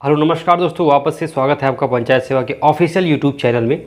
Hello नमस्कार दोस्तों, वापस से स्वागत है आपका पंचायत सेवा के ऑफिशियल यूट्यूब चैनल में।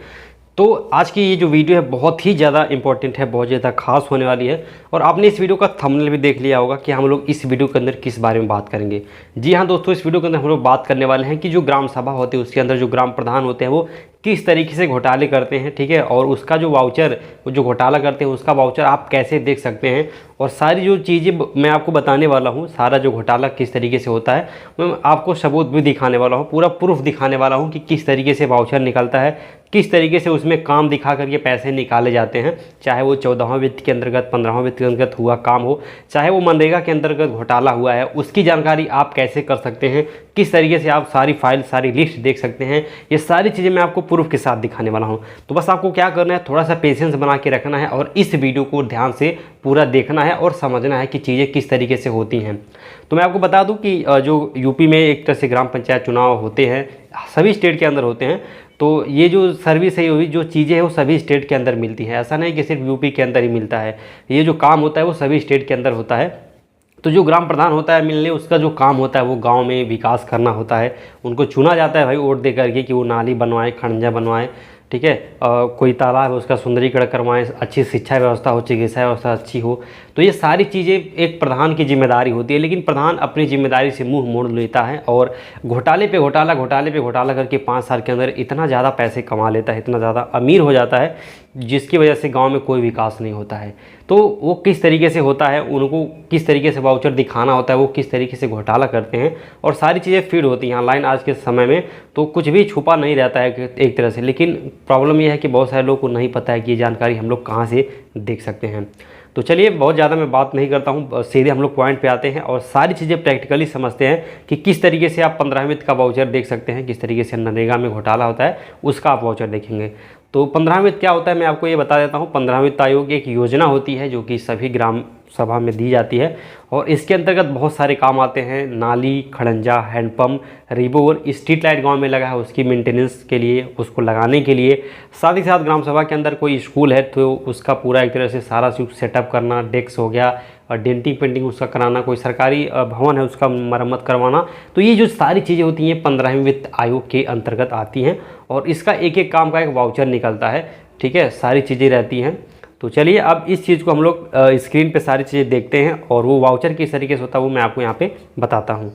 तो आज की ये जो वीडियो है बहुत ही ज़्यादा इंपॉर्टेंट है, बहुत ज़्यादा खास होने वाली है। और आपने इस वीडियो का थंबनेल भी देख लिया होगा कि हम लोग इस वीडियो के अंदर किस बारे में बात करेंगे। जी हाँ दोस्तों, इस वीडियो के अंदर हम लोग बात करने वाले हैं कि जो ग्राम सभा होती है उसके अंदर जो ग्राम प्रधान होते हैं वो किस तरीके से घोटाले करते हैं, ठीक है। और उसका जो वाउचर, वो जो घोटाला करते हैं उसका वाउचर आप कैसे देख सकते हैं। और सारी जो चीज़ें मैं आपको बताने वाला हूँ, सारा जो घोटाला किस तरीके से होता है मैं आपको सबूत भी दिखाने वाला हूँ, पूरा प्रूफ दिखाने वाला हूँ कि किस तरीके से वाउचर निकलता है, किस तरीके से उसमें काम दिखा करके पैसे निकाले जाते हैं। चाहे वो 14वां वित्त के अंतर्गत, 15वां वित्त के अंतर्गत हुआ काम हो, चाहे वो मनरेगा के अंतर्गत घोटाला हुआ है, उसकी जानकारी आप कैसे कर सकते हैं, किस तरीके से आप सारी फाइल, सारी लिस्ट देख सकते हैं। ये सारी चीज़ें मैं आपको प्रूफ के साथ दिखाने वाला हूँ। तो बस आपको क्या करना है, थोड़ा सा पेशेंस बना के रखना है और इस वीडियो को ध्यान से पूरा देखना है और समझना है कि चीज़ें किस तरीके से होती हैं। तो मैं आपको बता दूं कि जो यूपी में एक तरह से ग्राम पंचायत चुनाव होते हैं, सभी स्टेट के अंदर होते हैं। तो ये जो सर्विस है, ये जो चीज़ें हैं वो सभी स्टेट के अंदर मिलती हैं। ऐसा नहीं कि सिर्फ यूपी के अंदर ही मिलता है, ये जो काम होता है वो सभी स्टेट के अंदर होता है। तो जो ग्राम प्रधान होता है मिलने, उसका जो काम होता है वो गांव में विकास करना होता है। उनको चुना जाता है भाई वोट दे करके कि वो नाली बनवाए, खंडजा बनवाए, ठीक है। कोई तालाब है उसका सुंदरीकरण करवाएं, अच्छी शिक्षा व्यवस्था हो, चिकित्सा व्यवस्था अच्छी हो। तो ये सारी चीज़ें एक प्रधान की जिम्मेदारी होती है। लेकिन प्रधान अपनी जिम्मेदारी से मुंह मोड़ लेता है और घोटाले पे घोटाला, घोटाले पे घोटाला करके 5 साल के अंदर इतना ज़्यादा पैसे कमा लेता है, इतना ज़्यादा अमीर हो जाता है, जिसकी वजह से गांव में कोई विकास नहीं होता है। तो वो किस तरीके से होता है, उनको किस तरीके से वाउचर दिखाना होता है, वो किस तरीके से घोटाला करते हैं, और सारी चीज़ें फीड होती हैं ऑनलाइन आज के समय में। तो कुछ भी छुपा नहीं रहता है एक तरह से। लेकिन प्रॉब्लम यह है कि बहुत सारे लोगों को नहीं पता है कि ये जानकारी हम लोग कहाँ से देख सकते हैं। तो चलिए, बहुत ज़्यादा मैं बात नहीं करता हूँ, सीधे हम लोग पॉइंट पे आते हैं और सारी चीज़ें प्रैक्टिकली समझते हैं कि किस तरीके से आप 15वें वित्त का वाउचर देख सकते हैं, किस तरीके से नरेगा में घोटाला होता है उसका आप वाउचर देखेंगे। तो 15वां वित्त क्या होता है मैं आपको ये बता देता हूँ। 15वां वित्त आयोग एक योजना होती है जो कि सभी ग्राम सभा में दी जाती है और इसके अंतर्गत बहुत सारे काम आते हैं। नाली, खड़ंजा, हैंडपम्प, रिबोर, स्ट्रीट लाइट गांव में लगा है उसकी मेंटेनेंस के लिए, उसको लगाने के लिए। साथ ही साथ ग्राम सभा के अंदर कोई स्कूल है तो उसका पूरा एक तरह से सारा सेटअप करना, डेस्क हो गया और डेंटिंग पेंटिंग उसका कराना, कोई सरकारी भवन है उसका मरम्मत करवाना। तो ये जो सारी चीज़ें होती हैं 15वें वित्त आयोग के अंतर्गत आती हैं और इसका एक एक काम का एक वाउचर निकलता है, ठीक है। सारी चीज़ें रहती हैं। तो चलिए अब इस चीज़ को हम लोग स्क्रीन पे सारी चीज़ें देखते हैं और वो वाउचर किस तरीके से होता है वो मैं आपको यहाँ पे बताता हूँ।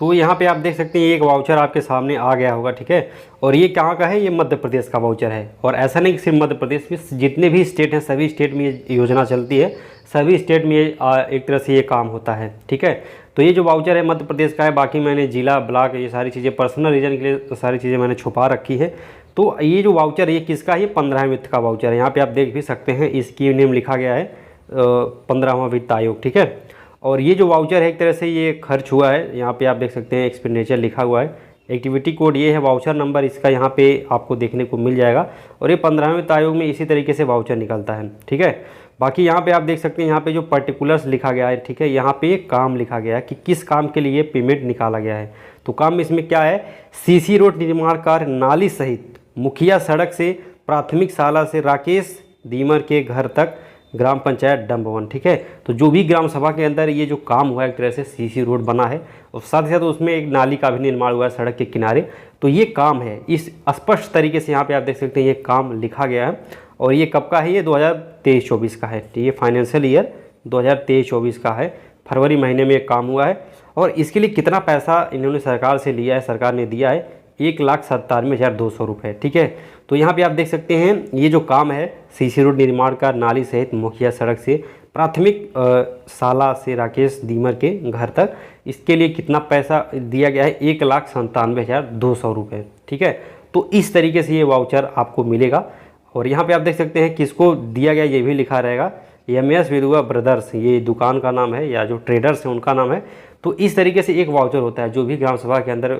तो यहाँ पे आप देख सकते हैं एक वाउचर आपके सामने आ गया होगा, ठीक है। और ये कहाँ का है, ये मध्य प्रदेश का वाउचर है। और ऐसा नहीं कि सिर्फ मध्य प्रदेश में, जितने भी स्टेट हैं सभी स्टेट में ये योजना चलती है, सभी स्टेट में एक तरह से ये काम होता है, ठीक है। तो ये जो वाउचर है मध्य प्रदेश का है। बाकी मैंने जिला, ब्लॉक, ये सारी चीज़ें पर्सनल रीजन के लिए सारी चीज़ें मैंने छुपा रखी है। तो ये जो वाउचर ये किसका है, ये 15वें वित्त का वाउचर है। यहाँ पे आप देख भी सकते हैं इसकी नेम लिखा गया है 15वां वित्त आयोग, ठीक है। और ये जो वाउचर है एक तरह से ये खर्च हुआ है, यहाँ पे आप देख सकते हैं एक्सपेंडिचर लिखा हुआ है। एक्टिविटी कोड ये है, वाउचर नंबर इसका यहाँ पे आपको देखने को मिल जाएगा। और ये 15वें वित्त आयोग में इसी तरीके से वाउचर निकलता है, ठीक है। बाकी यहाँ पे आप देख सकते हैं यहाँ पे जो पर्टिकुलर्स लिखा गया है, ठीक है। यहाँ पे काम लिखा गया है कि किस काम के लिए पेमेंट निकाला गया है। तो काम इसमें क्या है, सीसी रोड निर्माण कार्य, नाली सहित मुखिया सड़क से प्राथमिक शाला से राकेश दीमर के घर तक ग्राम पंचायत डंबवन, ठीक है। तो जो भी ग्राम सभा के अंदर ये जो काम हुआ है एक तरह से सीसी रोड बना है और साथ ही साथ उसमें एक नाली का भी निर्माण हुआ है सड़क के किनारे। तो ये काम है, इस स्पष्ट तरीके से यहाँ पे आप देख सकते हैं ये काम लिखा गया है। और ये कब का है, ये 2023-24 का है। ये फाइनेंशियल ईयर 2023-24 का है, फरवरी महीने में ये काम हुआ है। और इसके लिए कितना पैसा इन्होंने सरकार से लिया है, सरकार ने दिया है 1,97,200 रुपये, ठीक है। तो यहाँ पे आप देख सकते हैं ये जो काम है सीसी रोड निर्माण का, नाली सहित मुखिया सड़क से प्राथमिक शाला से राकेश दीमर के घर तक, इसके लिए कितना पैसा दिया गया है, 1,97,200 रुपये, ठीक है। तो इस तरीके से ये वाउचर आपको मिलेगा। और यहाँ पे आप देख सकते हैं किसको दिया गया ये भी लिखा रहेगा, MS विधुआ ब्रदर्स, ये दुकान का नाम है या जो ट्रेडर्स हैं उनका नाम है। तो इस तरीके से एक वाउचर होता है। जो भी ग्राम सभा के अंदर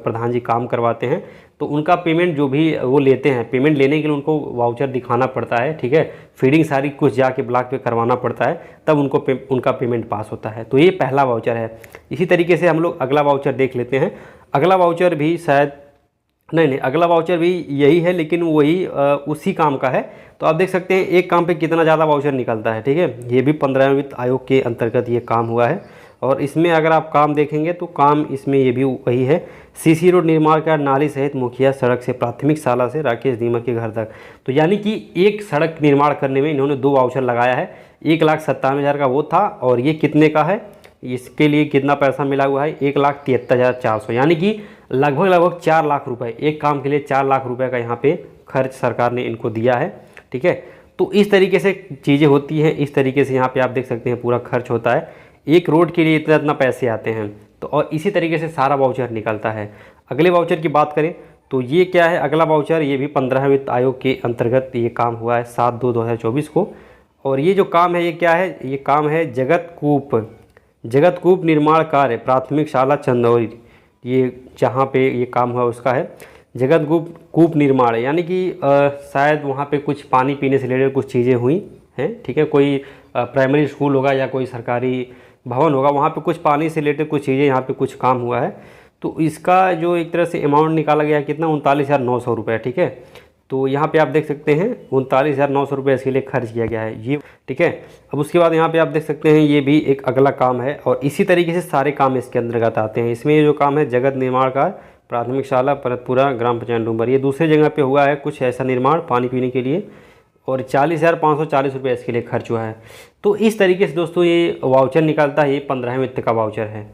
प्रधान जी काम करवाते हैं तो उनका पेमेंट जो भी वो लेते हैं, पेमेंट लेने के लिए उनको वाउचर दिखाना पड़ता है, ठीक है। फीडिंग सारी कुछ जाके ब्लॉक पे करवाना पड़ता है, तब उनका पेमेंट पास होता है। तो ये पहला वाउचर है। इसी तरीके से हम लोग अगला वाउचर देख लेते हैं। अगला वाउचर भी शायद नहीं, अगला वाउचर भी यही है लेकिन वही उसी काम का है। तो आप देख सकते हैं एक काम पे कितना ज़्यादा वाउचर निकलता है, ठीक है। ये भी 15वें वित्त आयोग के अंतर्गत ये काम हुआ है और इसमें अगर आप काम देखेंगे तो काम इसमें ये भी वही है। सीसी रोड निर्माण का नाली सहित मुखिया सड़क से प्राथमिक शाला से राकेश दीमक के घर तक। तो यानी कि एक सड़क निर्माण करने में इन्होंने 2 वाउचर लगाया है। 1,97,000 का वो था और ये कितने का है, इसके लिए कितना पैसा मिला हुआ है 1,73,400, यानी कि लगभग 4 लाख रुपए एक काम के लिए 4 लाख रुपए का यहाँ पे खर्च सरकार ने इनको दिया है। ठीक है, तो इस तरीके से चीज़ें होती हैं, इस तरीके से यहाँ पे आप देख सकते हैं पूरा खर्च होता है। एक रोड के लिए इतना पैसे आते हैं। तो और इसी तरीके से सारा वाउचर निकलता है। अगले वाउचर की बात करें तो ये क्या है, अगला वाउचर ये भी 15वें वित्त आयोग के अंतर्गत ये काम हुआ है 7/2/2024 को। और ये जो काम है ये क्या है, ये काम है जगत कूप निर्माण कार्य प्राथमिक शाला चंदौली, ये जहाँ पे ये काम हुआ उसका है जगत कूप निर्माण, यानी कि शायद वहाँ पे कुछ पानी पीने से रिलेटेड कुछ चीज़ें हुई हैं। ठीक है, कोई प्राइमरी स्कूल होगा या कोई सरकारी भवन होगा, वहाँ पे कुछ पानी से रिलेटेड कुछ चीज़ें, यहाँ पे कुछ काम हुआ है। तो इसका जो एक तरह से अमाउंट निकाला गया है कितना, 39,900 रुपये। ठीक है, तो यहाँ पे आप देख सकते हैं 39,900 रुपये इसके लिए खर्च किया गया है ये। ठीक है, अब उसके बाद यहाँ पे आप देख सकते हैं ये भी एक अगला काम है और इसी तरीके से सारे काम इसके अंतर्गत आते हैं। इसमें ये जो काम है जगत निर्माण का प्राथमिक शाला परतपुरा ग्राम पंचायत डूमर, ये दूसरे जगह पे हुआ है कुछ ऐसा निर्माण पानी पीने के लिए और 40,540 रुपये इसके लिए खर्च हुआ है। तो इस तरीके से दोस्तों ये वाउचर निकलता है, ये 15वें वित्त का वाउचर है।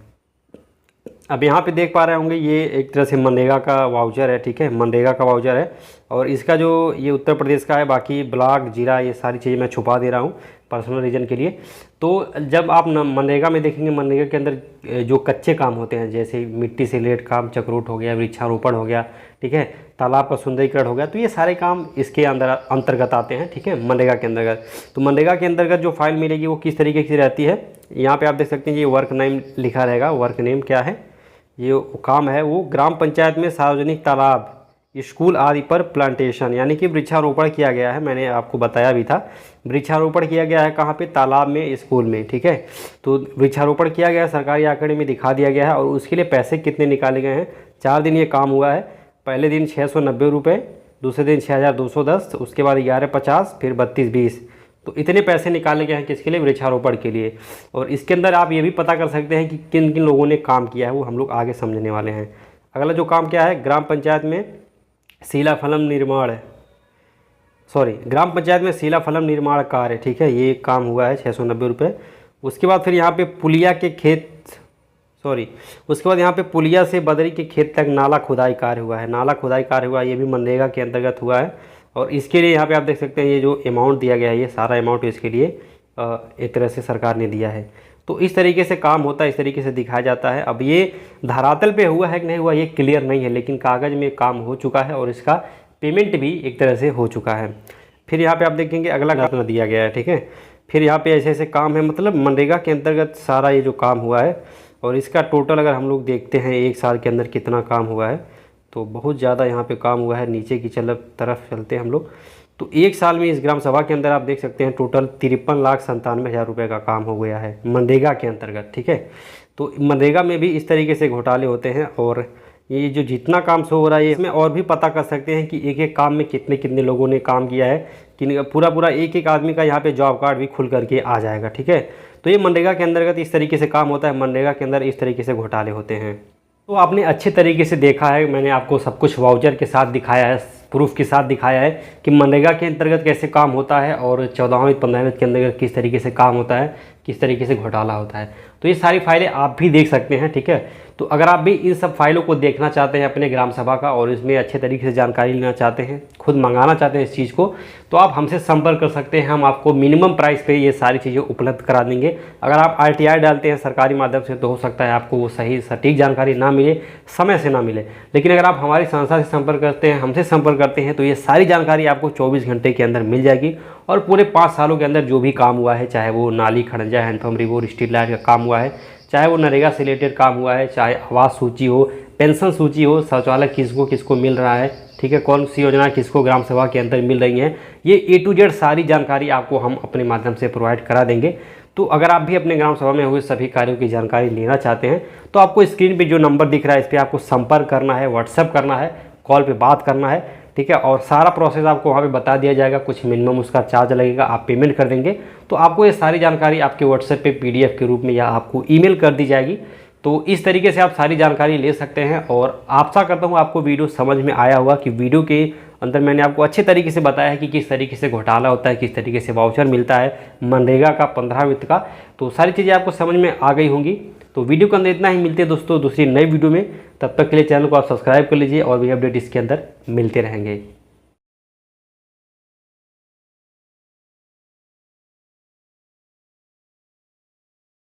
अब यहाँ पे देख पा रहे होंगे ये एक तरह से मनरेगा का वाउचर है। ठीक है, मनरेगा का वाउचर है और इसका जो ये उत्तर प्रदेश का है, बाकी ब्लॉक जिला ये सारी चीज़ें मैं छुपा दे रहा हूँ पर्सनल रीजन के लिए। तो जब आप मनरेगा में देखेंगे, मनरेगा के अंदर जो कच्चे काम होते हैं जैसे मिट्टी से रिलेटेड काम, चक्रोट हो गया, वृक्षारोपण हो गया, ठीक है, तालाब का सुंदरीकरण हो गया, तो ये सारे काम इसके अंतर्गत आते हैं। ठीक है, मनरेगा के अंतर्गत। तो मनरेगा के अंतर्गत जो फाइल मिलेगी वो किस तरीके की रहती है, यहाँ पे आप देख सकते हैं ये वर्क नेम लिखा रहेगा। वर्क नेम क्या है, ये काम है वो ग्राम पंचायत में सार्वजनिक तालाब, स्कूल आदि पर प्लांटेशन, यानी कि वृक्षारोपण किया गया है। मैंने आपको बताया भी था, वृक्षारोपण किया गया है कहाँ पे, तालाब में, स्कूल में। ठीक है, तो वृक्षारोपण किया गया है, सरकारी आंकड़े में दिखा दिया गया है और उसके लिए पैसे कितने निकाले गए हैं। 4 दिन ये काम हुआ है। पहले दिन 690 रुपये, दूसरे दिन 6,210, उसके बाद 1150, फिर 3220। तो इतने पैसे निकाले गए हैं किसके लिए, वृक्षारोपण के लिए। और इसके अंदर आप ये भी पता कर सकते हैं कि किन किन लोगों ने काम किया है, वो हम लोग आगे समझने वाले हैं। अगला जो काम क्या है, ग्राम पंचायत में शिलाफलक निर्माण, ग्राम पंचायत में शिलाफलक निर्माण कार्य। ठीक है, ये काम हुआ है 690 रुपये। उसके बाद फिर यहाँ पे पुलिया के खेत, उसके बाद यहाँ पे पुलिया से बदरी के खेत तक नाला खुदाई कार्य हुआ है। नाला खुदाई कार्य हुआ, ये भी मनरेगा के अंतर्गत हुआ है। और इसके लिए यहाँ पे आप देख सकते हैं ये जो अमाउंट दिया गया है, ये सारा अमाउंट इसके लिए एक तरह से सरकार ने दिया है। तो इस तरीके से काम होता है, इस तरीके से दिखाया जाता है। अब ये धरातल पे हुआ है कि नहीं हुआ ये क्लियर नहीं है, लेकिन कागज़ में काम हो चुका है और इसका पेमेंट भी एक तरह से हो चुका है। फिर यहाँ पे आप देखेंगे अगला घटना दिया गया है। ठीक है, फिर यहाँ पे ऐसे ऐसे काम है, मतलब मनरेगा के अंतर्गत सारा ये जो काम हुआ है और इसका टोटल अगर हम लोग देखते हैं 1 साल के अंदर कितना काम हुआ है, तो बहुत ज़्यादा यहाँ पे काम हुआ है। नीचे की तरफ चलते हैं हम लोग, तो 1 साल में इस ग्राम सभा के अंदर आप देख सकते हैं टोटल 53,97,000 रुपये का काम हो गया है मनरेगा के अंतर्गत। ठीक है, तो मनरेगा में भी इस तरीके से घोटाले होते हैं और ये जो जितना काम शो हो रहा है इसमें और भी पता कर सकते हैं कि एक एक काम में कितने कितने लोगों ने काम किया है, कि पूरा एक एक आदमी का यहाँ पे जॉब कार्ड भी खुल करके आ जाएगा। ठीक है, तो ये मनरेगा के अंतर्गत इस तरीके से काम होता है, मनरेगा के अंदर इस तरीके से घोटाले होते हैं। तो आपने अच्छे तरीके से देखा है, मैंने आपको सब कुछ वाउचर के साथ दिखाया है, प्रूफ के साथ दिखाया है कि मनरेगा के अंतर्गत कैसे काम होता है और 14वें 15वें के अंतर्गत किस तरीके से काम होता है, किस तरीके से घोटाला होता है। तो ये सारी फाइलें आप भी देख सकते हैं। ठीक है, तो अगर आप भी इन सब फाइलों को देखना चाहते हैं अपने ग्राम सभा का और इसमें अच्छे तरीके से जानकारी लेना चाहते हैं, खुद मंगाना चाहते हैं इस चीज़ को, तो आप हमसे संपर्क कर सकते हैं। हम आपको मिनिमम प्राइस पे ये सारी चीज़ें उपलब्ध करा देंगे। अगर आप RTI डालते हैं सरकारी माध्यम से तो हो सकता है आपको वो सही सटीक जानकारी ना मिले, समय से ना मिले, लेकिन अगर आप हमारी संस्था से संपर्क करते हैं, हमसे संपर्क करते हैं, तो ये सारी जानकारी आपको 24 घंटे के अंदर मिल जाएगी। और पूरे 5 सालों के अंदर जो भी काम हुआ है, चाहे वो नाली खड़ंजा, हैंडपम्प रिवोर, स्ट्रीट लाइट का काम हुआ है, चाहे वो नरेगा से रिलेटेड काम हुआ है, चाहे आवास सूची हो, पेंशन सूची हो, शौचालय किसको किसको मिल रहा है, ठीक है, कौन सी योजना किसको ग्राम सभा के अंदर मिल रही हैं, ये A to Z सारी जानकारी आपको हम अपने माध्यम से प्रोवाइड करा देंगे। तो अगर आप भी अपने ग्राम सभा में हुए सभी कार्यों की जानकारी लेना चाहते हैं तो आपको स्क्रीन पे जो नंबर दिख रहा है इस पर आपको संपर्क करना है, व्हाट्सएप करना है, कॉल पे बात करना है। ठीक है। और सारा प्रोसेस आपको वहाँ पे बता दिया जाएगा, कुछ मिनिमम उसका चार्ज लगेगा, आप पेमेंट कर देंगे तो आपको ये सारी जानकारी आपके व्हाट्सएप पे PDF के रूप में या आपको ईमेल कर दी जाएगी। तो इस तरीके से आप सारी जानकारी ले सकते हैं। और आशा करता हूँ आपको वीडियो समझ में आया होगा कि वीडियो के अंदर मैंने आपको अच्छे तरीके से बताया है कि किस तरीके से घोटाला होता है, किस तरीके से वाउचर मिलता है मनरेगा का 15 वित्त का। तो सारी चीज़ें आपको समझ में आ गई होंगी। तो वीडियो के अंदर इतना ही, मिलते हैं दोस्तों दूसरी नई वीडियो में। तब तक के लिए चैनल को आप सब्सक्राइब कर लीजिए और भी अपडेट इसके अंदर मिलते रहेंगे।